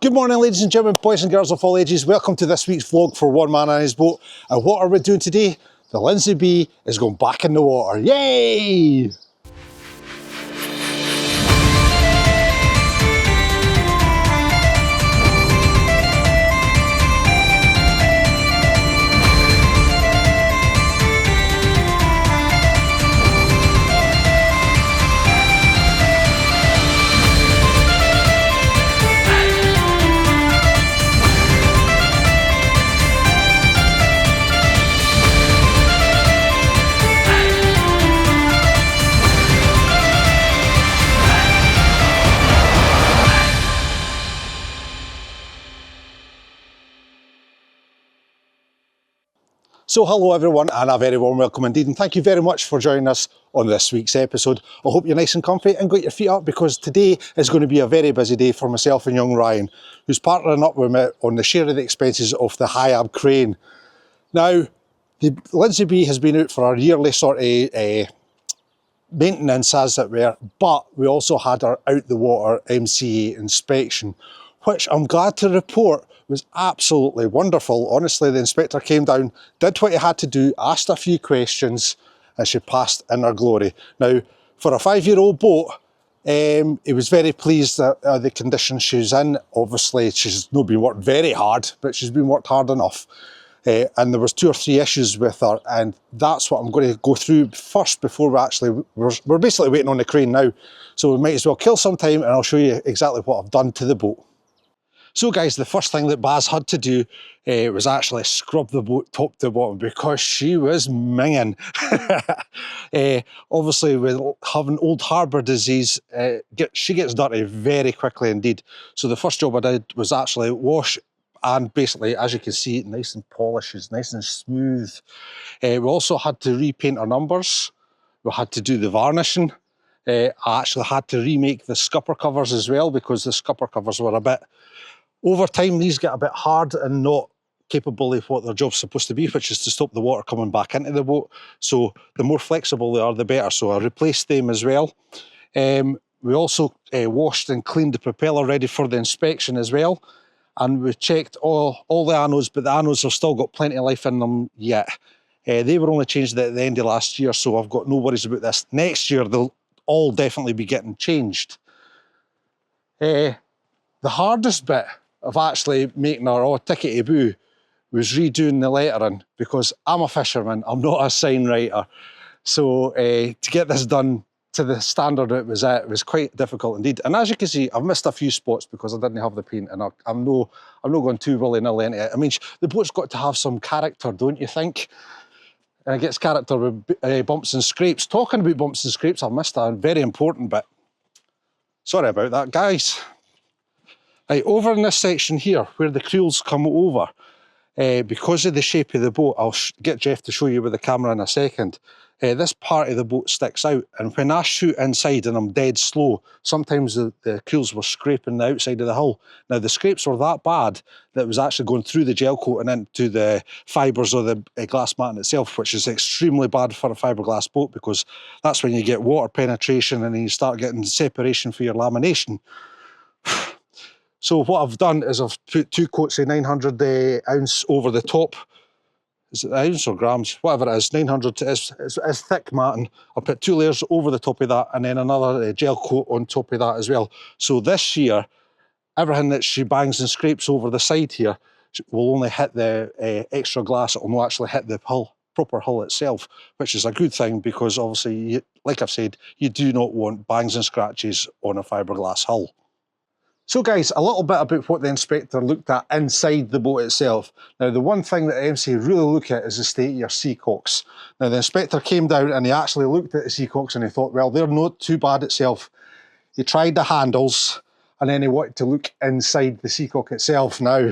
Good morning, ladies and gentlemen, boys and girls of all ages. Welcome to this week's vlog for One Man and His Boat. And what are we doing today? The Lynsey B is going back in the water. Yay! So hello everyone, and a very warm welcome indeed, and thank you very much for joining us on this week's episode. I hope you're nice and comfy and got your feet up, because today is going to be a very busy day for myself and young Ryan, who's partnering up with me on the share of the expenses of the OMAHB crane. Now, the Lynsey B has been out for our yearly sort of maintenance, as it were, but we also had our out the water MCA inspection, which I'm glad to report was absolutely wonderful. Honestly, the inspector came down, did what he had to do, asked a few questions, and she passed in her glory. Now, for a 5-year-old boat, he was very pleased at the condition she's in. Obviously, she's not been worked very hard, but she's been worked hard enough. And there was 2 or 3 issues with her, and that's what I'm going to go through first before we're basically waiting on the crane now. So we might as well kill some time, and I'll show you exactly what I've done to the boat. So guys, the first thing that Baz had to do was actually scrub the boat top to bottom, because she was minging. Obviously, with having old harbour disease, she gets dirty very quickly indeed. So the first job I did was actually wash, and basically, as you can see, nice and polished, it's nice and smooth. We also had to repaint our numbers. We had to do the varnishing. I actually had to remake the scupper covers as well, because the scupper covers were a bit... Over time, these get a bit hard and not capable of what their job's supposed to be, which is to stop the water coming back into the boat. So the more flexible they are, the better. So I replaced them as well. We also washed and cleaned the propeller ready for the inspection as well. And we checked all the anodes, but the anodes have still got plenty of life in them yet. They were only changed at the end of last year, so I've got no worries about this. Next year, they'll all definitely be getting changed. The hardest bit of actually making our tickety-boo was redoing the lettering, because I'm a fisherman, I'm not a sign writer. So to get this done to the standard it was quite difficult indeed. And as you can see, I've missed a few spots because I didn't have the paint, and I'm not going too willy-nilly into it. I mean, the boat's got to have some character, don't you think? And it gets character with bumps and scrapes. Talking about bumps and scrapes, I missed a very important bit. Sorry about that, guys. Right, over in this section here, where the creels come over, because of the shape of the boat, I'll get Jeff to show you with the camera in a second, this part of the boat sticks out, and when I shoot inside and I'm dead slow, sometimes the creels were scraping the outside of the hull. Now, the scrapes were that bad that it was actually going through the gel coat and into the fibres of the glass matting itself, which is extremely bad for a fiberglass boat, because that's when you get water penetration and then you start getting separation for your lamination. So what I've done is I've put 2 coats of 900 ounce over the top. Is it ounce or grams? Whatever it is, 900 is thick matting. I'll put 2 layers over the top of that, and then another gel coat on top of that as well. So this year, everything that she bangs and scrapes over the side here will only hit the extra glass. It will not actually hit the hull, proper hull itself, which is a good thing, because obviously, like I've said, you do not want bangs and scratches on a fiberglass hull. So guys, a little bit about what the inspector looked at inside the boat itself. Now, the one thing that MCA really look at is the state of your seacocks. Now, the inspector came down and he actually looked at the seacocks and he thought, well, they're not too bad itself. He tried the handles, and then he wanted to look inside the seacock itself. Now,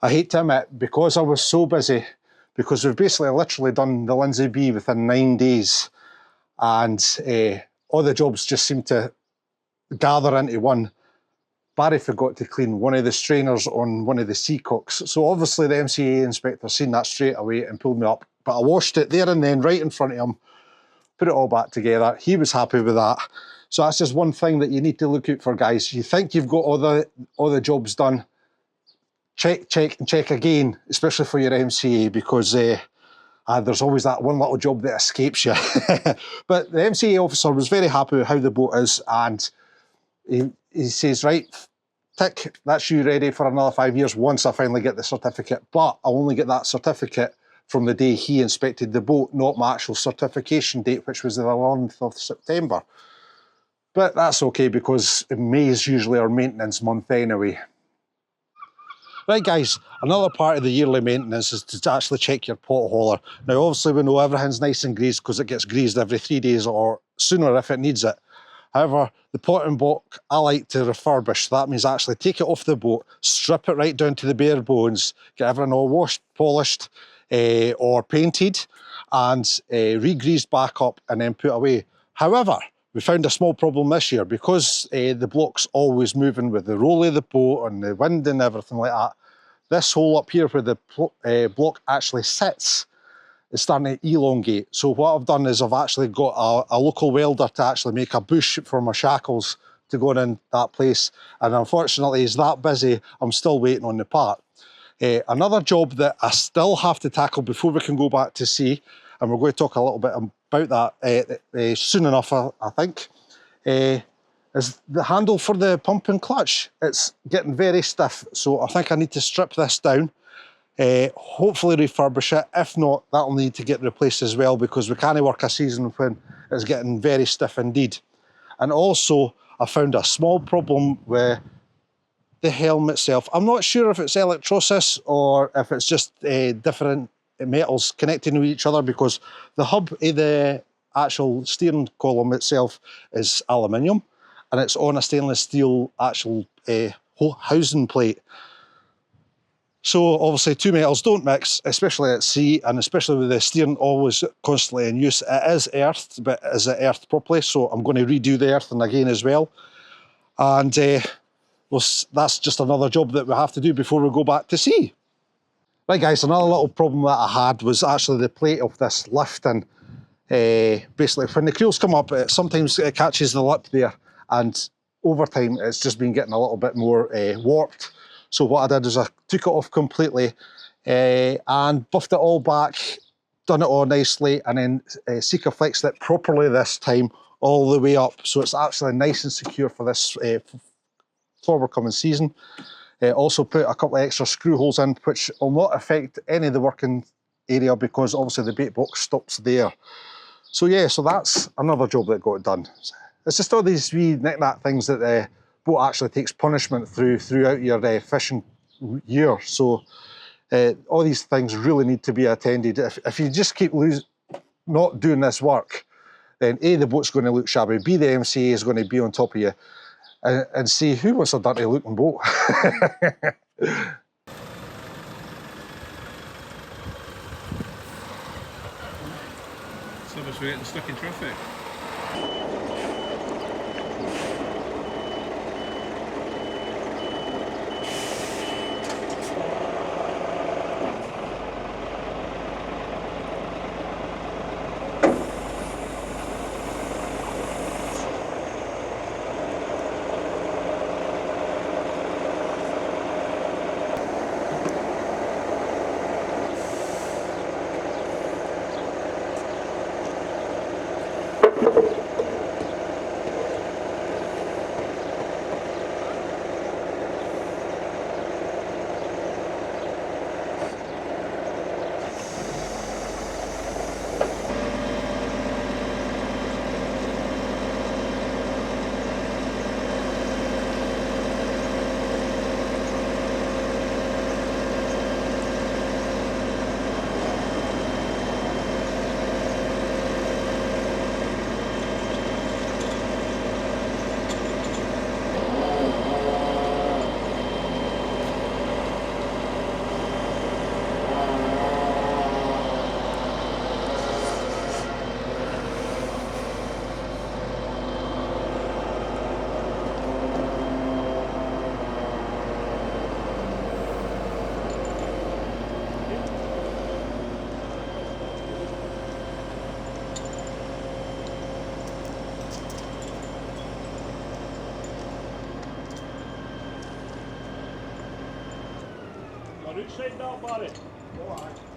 I hate to admit, because I was so busy, because we've basically literally done the Lynsey B within 9 days, and all the jobs just seemed to gather into one. Barry forgot to clean one of the strainers on one of the seacocks. So obviously the MCA inspector seen that straight away and pulled me up. But I washed it there and then, right in front of him, put it all back together. He was happy with that. So that's just one thing that you need to look out for, guys. You think you've got all the jobs done, check, and check again, especially for your MCA, because there's always that one little job that escapes you. But the MCA officer was very happy with how the boat is, and he says, right, tick, that's you ready for another 5 years once I finally get the certificate. But I'll only get that certificate from the day he inspected the boat, not my actual certification date, which was the 11th of September. But that's okay, because May is usually our maintenance month anyway. Right, guys, another part of the yearly maintenance is to actually check your pot hauler. Now, obviously, we know everything's nice and greased because it gets greased every 3 days or sooner if it needs it. However, the pot and block I like to refurbish. That means actually take it off the boat, strip it right down to the bare bones, get everything all washed, polished, or painted, and re-greased back up and then put away. However, we found a small problem this year because the block's always moving with the roll of the boat and the wind and everything like that. This hole up here where the block actually sits is starting to elongate. So what I've done is I've actually got a local welder to actually make a bush for my shackles to go in that place. And unfortunately, he's that busy, I'm still waiting on the part. Another job that I still have to tackle before we can go back to sea, and we're going to talk a little bit about that soon enough, I think, is the handle for the pump and clutch. It's getting very stiff, so I think I need to strip this down, hopefully refurbish it. If not, that'll need to get replaced as well, because we can't work a season when it's getting very stiff indeed. And also, I found a small problem with the helm itself. I'm not sure if it's electrolysis or if it's just different metals connecting with each other, because the hub of the actual steering column itself is aluminium, and it's on a stainless steel actual housing plate. So obviously 2 metals don't mix, especially at sea, and especially with the steering always constantly in use. It is earthed, but is it earthed properly? So I'm going to redo the earthing again as well. And that's just another job that we have to do before we go back to sea. Right, guys, another little problem that I had was actually the plate of this lift, and basically when the keels come up, sometimes it catches the lip there, and over time it's just been getting a little bit more warped. So what I did is I took it off completely and buffed it all back, done it all nicely, and then Seacock flexed it properly this time all the way up, so it's actually nice and secure for this forward coming season. Also put a couple of extra screw holes in, which will not affect any of the working area, because obviously the bait box stops there. So yeah, so that's another job that got done. It's just all these wee knick-knack things that the boat actually takes punishment throughout your fishing year. So all these things really need to be attended. If you just keep not doing this work, then A, the boat's going to look shabby, B, the MCA is going to be on top of you, and see who wants a dirty looking boat. So much for getting stuck in traffic. Or outside that, Barry? Oh, aye.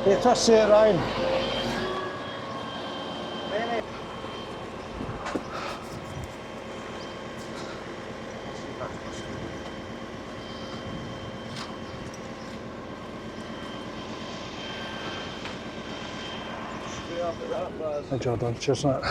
Hey, twist it around. Good job done, cheers on it.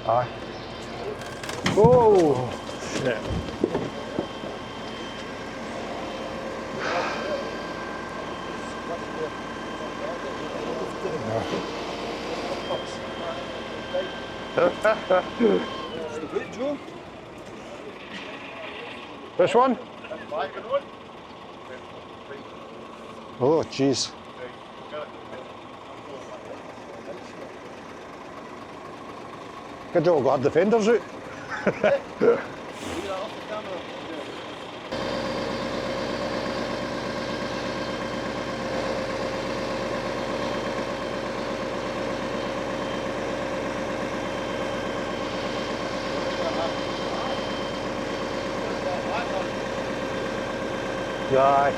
Aye. Oh, shit. Which one? Oh, jeez. Good job, got the fenders out. Aye.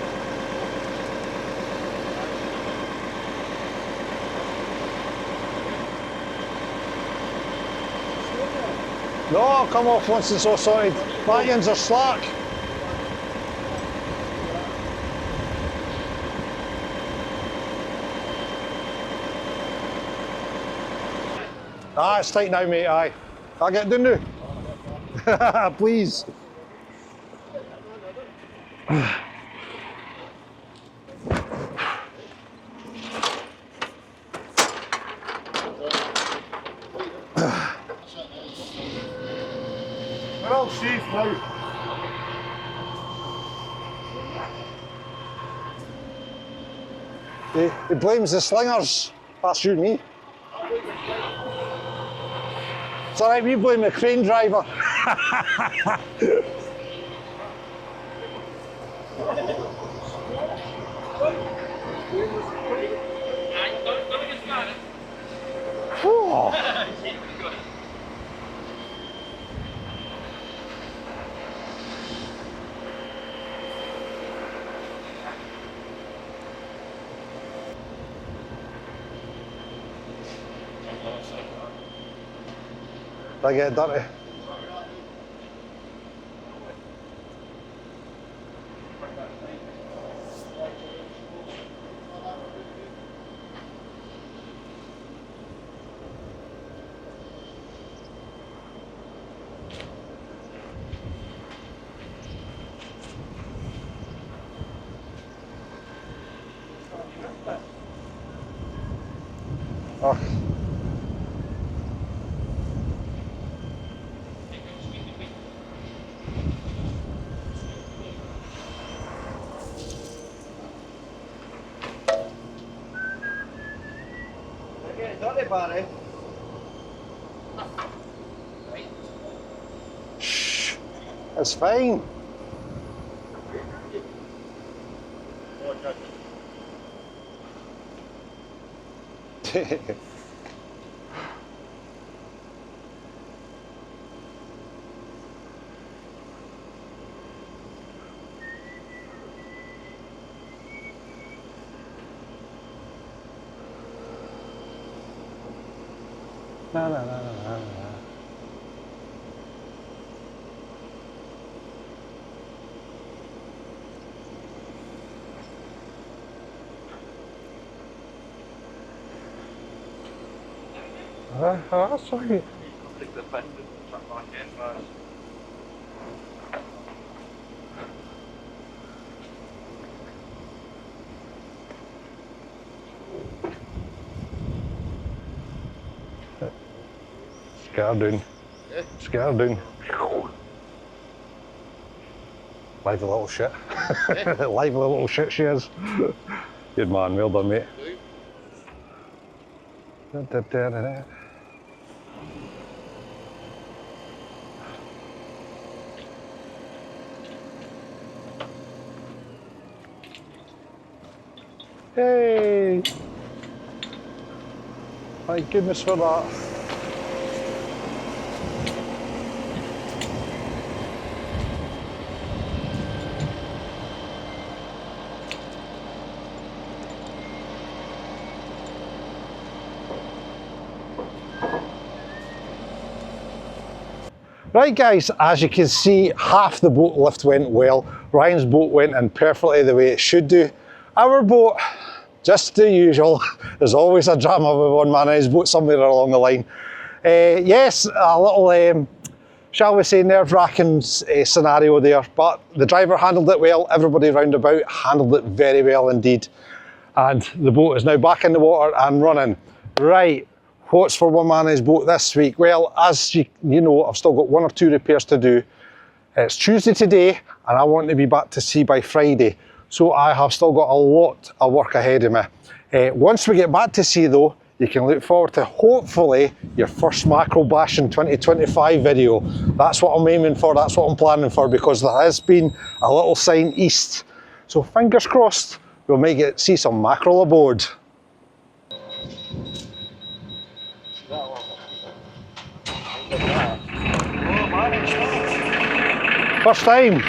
No, I'll come off once it's all sorted. Back ends are slack. Ah, it's tight now, mate, aye. I'll get down now. Please. We're all safe now. He blames the slingers. That's you and me. It's alright, we blame the crane driver. Whew. I get dirty. Oh. Barry. Shh, it's fine. Na, na, na, na, na. That's right. Scared down. Yeah. Scared down. Lively little shit. Yeah. Lively little shit she is. Good man, well done, mate. Da, da, da, da, da. Hey! Thank goodness for that. Right guys, as you can see, half the boat lift went well. Ryan's boat went in perfectly the way it should do. Our boat, just the usual. There's always a drama with one man and his boat somewhere along the line. Yes, a little, shall we say, nerve-wracking scenario there, but the driver handled it well. Everybody round about handled it very well indeed. And the boat is now back in the water and running. Right. What's for one man and his boat this week? Well, as you know, I've still got 1 or 2 repairs to do. It's Tuesday today, and I want to be back to sea by Friday. So I have still got a lot of work ahead of me. Once we get back to sea though, you can look forward to hopefully your first mackerel bashing 2025 video. That's what I'm aiming for, that's what I'm planning for, because there has been a little sign east. So fingers crossed, we might see some mackerel aboard. First time.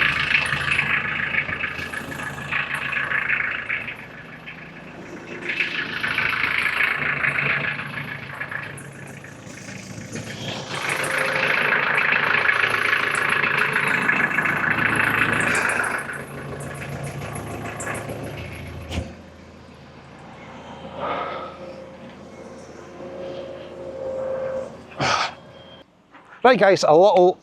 Right guys, a little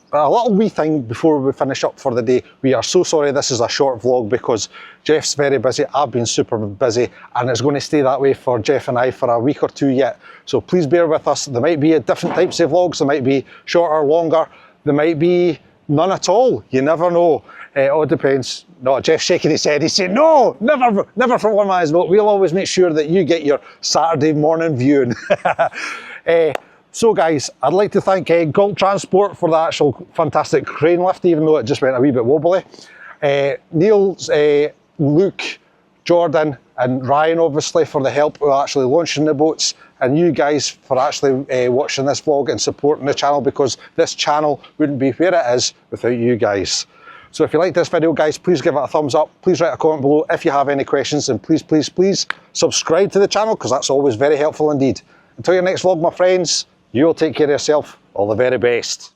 wee thing before we finish up for the day. We are so sorry this is a short vlog because Jeff's very busy, I've been super busy, and it's going to stay that way for Jeff and I for a week or two yet. So please bear with us. There might be different types of vlogs, there might be shorter, longer, there might be none at all. You never know. It all depends. No, Jeff's shaking his head. He's saying, no, never for one man's vote. We'll always make sure that you get your Saturday morning viewing. So guys, I'd like to thank Galt Transport for the actual fantastic crane lift, even though it just went a wee bit wobbly. Neil, Luke, Jordan and Ryan obviously for the help with actually launching the boats, and you guys for actually watching this vlog and supporting the channel, because this channel wouldn't be where it is without you guys. So if you like this video guys, please give it a thumbs up, please write a comment below if you have any questions, and please subscribe to the channel because that's always very helpful indeed. Until your next vlog my friends, you'll take care of yourself. All the very best.